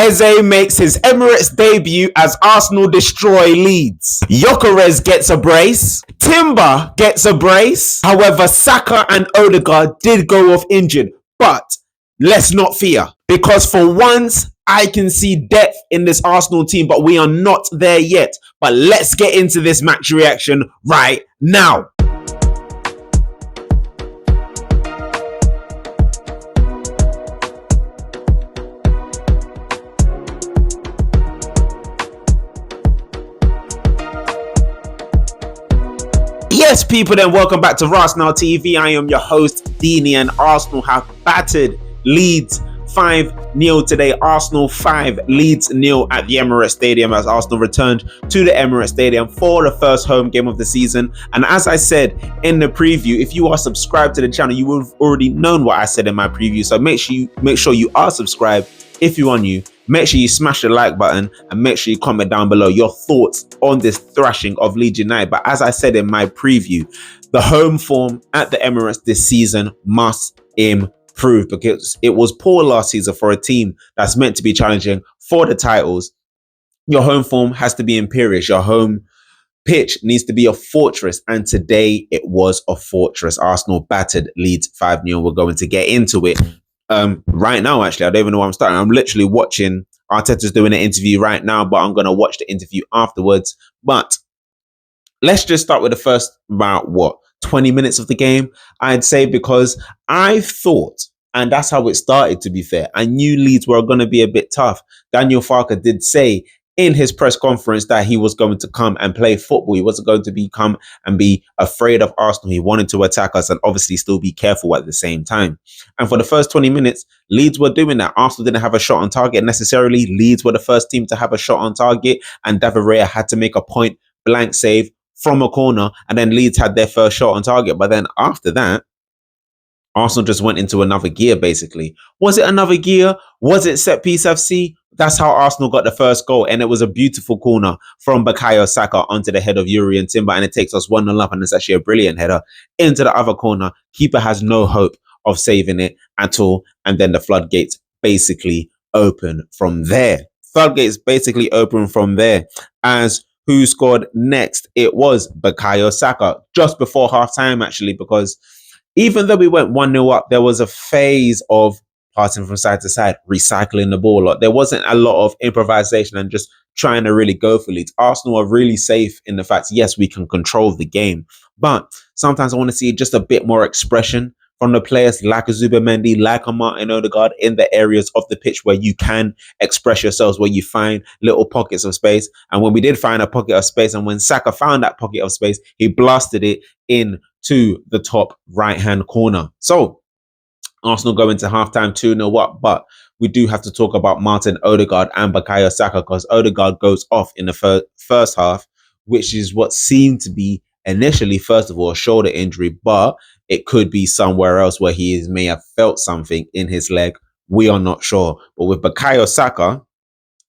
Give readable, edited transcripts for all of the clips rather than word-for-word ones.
Eze makes his Emirates debut as Arsenal destroy Leeds. Gyökeres gets a brace. Timber gets a brace. However, Saka and Odegaard did go off injured. But let's not fear, because for once, I can see depth in this Arsenal team, but we are not there yet. But let's get into this match reaction right now. Yes, people, then welcome back to RASenal TV. I am your host, Dini, and Arsenal have battered Leeds 5-0 today. Arsenal 5, Leeds 0 at the Emirates Stadium as Arsenal returned to the Emirates Stadium for the first home game of the season. And as I said in the preview, if you are subscribed to the channel, you would have already known what I said in my preview. So make sure you are subscribed. If you are new, make sure you smash the like button and make sure you comment down below your thoughts on this thrashing of Leeds United. But as I said in my preview, the home form at the Emirates this season must improve, because it was poor last season for a team that's meant to be challenging for the titles. Your home form has to be imperious. Your home pitch needs to be a fortress, and today it was a fortress. Arsenal battered Leeds 5-0. We're going to get into it right now. Actually, I don't even know where I'm starting. I'm literally watching Arteta's doing an interview right now, but I'm going to watch the interview afterwards. But let's just start with the first about 20 minutes of the game, I'd say, because I thought, and that's how it started, to be fair, I knew Leeds were going to be a bit tough. Daniel Farke did say in his press conference that he was going to come and play football. He wasn't going to come and be afraid of Arsenal. He wanted to attack us and obviously still be careful at the same time. And for the first 20 minutes, Leeds were doing that. Arsenal didn't have a shot on target necessarily. Leeds were the first team to have a shot on target, and David Raya had to make a point blank save from a corner, and then Leeds had their first shot on target. But then after that, Arsenal just went into another gear, basically. Was it another gear? Was it set piece FC? That's how Arsenal got the first goal, and it was a beautiful corner from Bukayo Saka onto the head of Yuri and Timber, and it takes us 1-0 up, and it's actually a brilliant header into the other corner. Keeper has no hope of saving it at all, and then the floodgates basically open from there. As who scored next? It was Bukayo Saka just before half-time, actually, because even though we went 1-0 up, there was a phase of passing from side to side, recycling the ball. There wasn't a lot of improvisation and just trying to really go for Leeds. Arsenal are really safe in the fact, yes, we can control the game, but sometimes I want to see just a bit more expression from the players like a Zubimendi, like a Martin Odegaard, in the areas of the pitch where you can express yourselves, where you find little pockets of space. And when we did find a pocket of space, and when Saka found that pocket of space, he blasted it into the top right-hand corner. So Arsenal go into halftime 2-0 up, but we do have to talk about Martin Odegaard and Bukayo Saka, because Odegaard goes off in the first half, which is what seemed to be initially, first of all, a shoulder injury, but it could be somewhere else where he may have felt something in his leg. We are not sure. But with Bukayo Saka,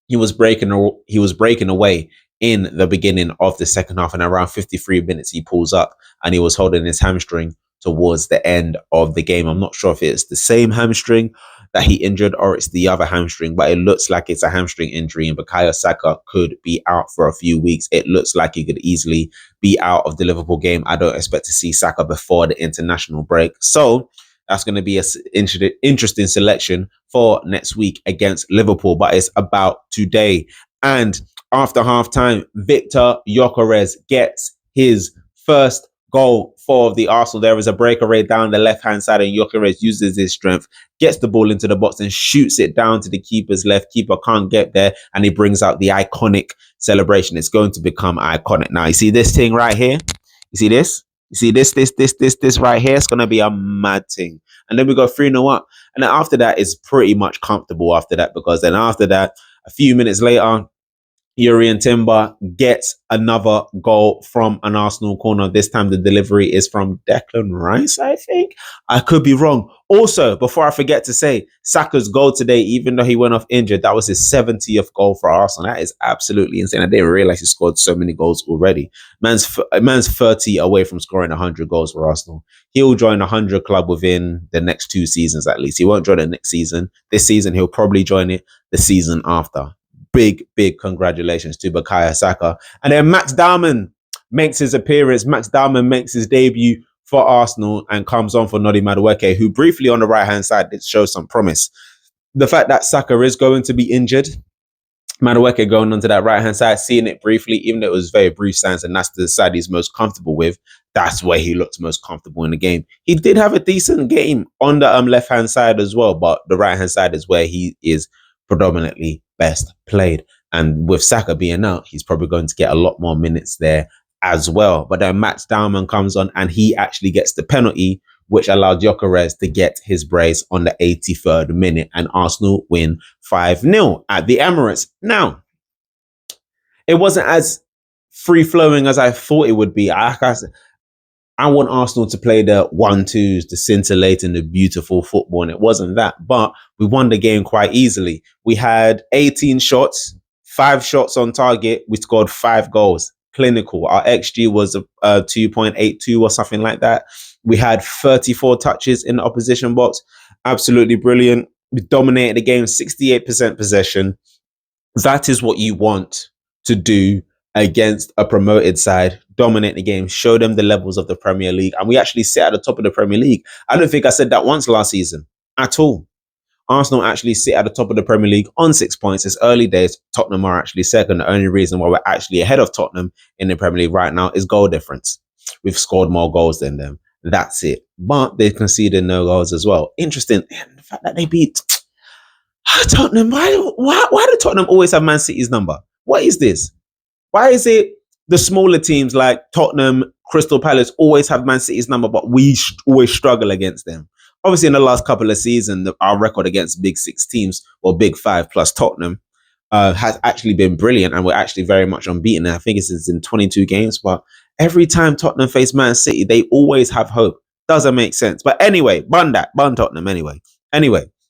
he was breaking away in the beginning of the second half, and around 53 minutes he pulls up and he was holding his hamstring towards the end of the game. I'm not sure if it's the same hamstring that he injured or it's the other hamstring, but it looks like it's a hamstring injury, and Bukayo Saka could be out for a few weeks. It looks like he could easily be out of the Liverpool game. I don't expect to see Saka before the international break. So that's going to be an interesting selection for next week against Liverpool, but it's about today. And after halftime, Victor Gyökeres gets his first goal for the Arsenal. There is a breakaway down the left-hand side, and Gyökeres uses his strength, gets the ball into the box and shoots it down to the keeper's left. Keeper can't get there, and he brings out the iconic celebration. It's going to become iconic. Now, you see this thing right here? You see this? You see this right here? It's going to be a mad thing. And then we go 3-0 up. And then after that, it's pretty much comfortable after that, because then after that, a few minutes later, Yuri Timber gets another goal from an Arsenal corner. This time the delivery is from Declan Rice, I think. I could be wrong. Also, before I forget to say, Saka's goal today, even though he went off injured, that was his 70th goal for Arsenal. That is absolutely insane. I didn't realize he scored so many goals already. Man's 30 away from scoring 100 goals for Arsenal. He'll join the 100 club within the next 2 seasons at least. He won't join it next season. This season, he'll probably join it the season after. Big congratulations to Bukayo Saka. And then Max Darman makes his appearance. Max Darman makes his debut for Arsenal and comes on for Nodi Madueke, who briefly on the right-hand side did show some promise. The fact that Saka is going to be injured, Madueke going onto that right-hand side, seeing it briefly, even though it was very brief signs, and that's the side he's most comfortable with, that's where he looked most comfortable in the game. He did have a decent game on the left-hand side as well, but the right-hand side is where he is predominantly best played. And with Saka being out, he's probably going to get a lot more minutes there as well. But then Max Darman comes on and he actually gets the penalty, which allowed Gyökeres to get his brace on the 83rd minute, and Arsenal win 5-0 at the Emirates. Now, it wasn't as free-flowing as I thought it would be. I want Arsenal to play the 1-2s, the scintillating, the beautiful football, and it wasn't that. But we won the game quite easily. We had 18 shots, 5 shots on target. We scored 5 goals. Clinical. Our XG was 2.82 or something like that. We had 34 touches in the opposition box. Absolutely brilliant. We dominated the game, 68% possession. That is what you want to do against a promoted side. Dominate the game, show them the levels of the Premier League, and we actually sit at the top of the Premier League. I don't think I said that once last season at all. Arsenal actually sit at the top of the Premier League on 6 points. It's early days. Tottenham are actually second. The only reason why we're actually ahead of Tottenham in the Premier League right now is goal difference. We've scored more goals than them. That's it. But they conceded no goals as well. Interesting. And the fact that they beat Tottenham. Why do Tottenham always have Man City's number? What is this? Why is it the smaller teams like Tottenham, Crystal Palace always have Man City's number, but we always struggle against them? Obviously, in the last couple of seasons, our record against Big 6 teams, or Big 5 plus Tottenham, has actually been brilliant, and we're actually very much unbeaten. And I think it's in 22 games, but every time Tottenham face Man City, they always have hope. Doesn't make sense. But anyway, bun Tottenham anyway.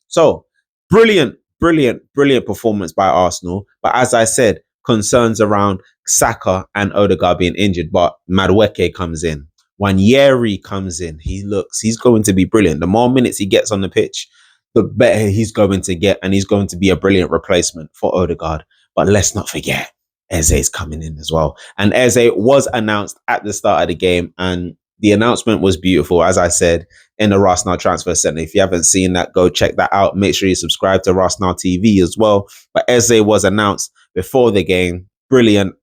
So brilliant performance by Arsenal. But as I said, concerns around Saka and Odegaard being injured, but Madueke comes in. Nwaneri comes in. He's going to be brilliant. The more minutes he gets on the pitch, the better he's going to get, and he's going to be a brilliant replacement for Odegaard. But let's not forget, Eze's coming in as well. And Eze was announced at the start of the game, and the announcement was beautiful, as I said, in the RASenal Transfer Center. If you haven't seen that, go check that out. Make sure you subscribe to RASenal TV as well. But Eze was announced before the game. Brilliant.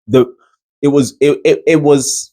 It was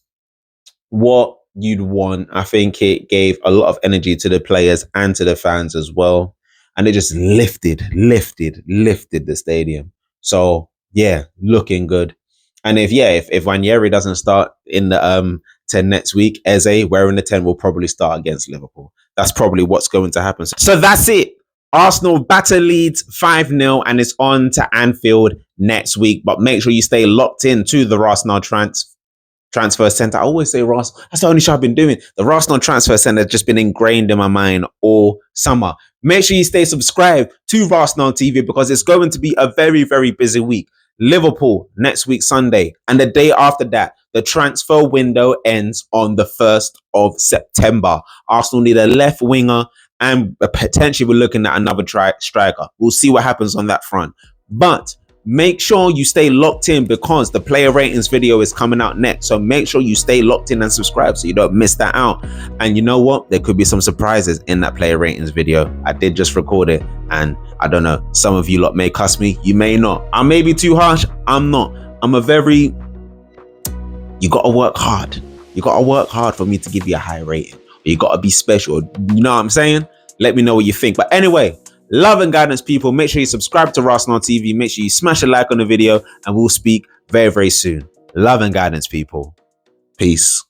what you'd want. I think it gave a lot of energy to the players and to the fans as well. And it just lifted the stadium. So yeah, looking good. And if Nwaneri doesn't start in the 10 next week, Eze wearing the 10 will probably start against Liverpool. That's probably what's going to happen. So that's it. Arsenal batter Leeds 5-0 and it's on to Anfield next week. But make sure you stay locked in to the RASenal Transfer Center. I always say Ras. That's the only show I've been doing. The RASenal Transfer Center has just been ingrained in my mind all summer. Make sure you stay subscribed to RASenal TV because it's going to be a very, very busy week. Liverpool next week, Sunday. And the day after that, the transfer window ends on the 1st of September. Arsenal need a left winger and potentially we're looking at another striker. We'll see what happens on that front. But make sure you stay locked in because the player ratings video is coming out next. So make sure you stay locked in and subscribe so you don't miss that out. And you know what? There could be some surprises in that player ratings video. I did just record it and I don't know. Some of you lot may cuss me. You may not. I may be too harsh. I'm not. You got to work hard. You got to work hard for me to give you a high rating. You got to be special. You know what I'm saying? Let me know what you think. But anyway, love and guidance, people. Make sure you subscribe to RASenal TV. Make sure you smash a like on the video and we'll speak very, very soon. Love and guidance, people. Peace.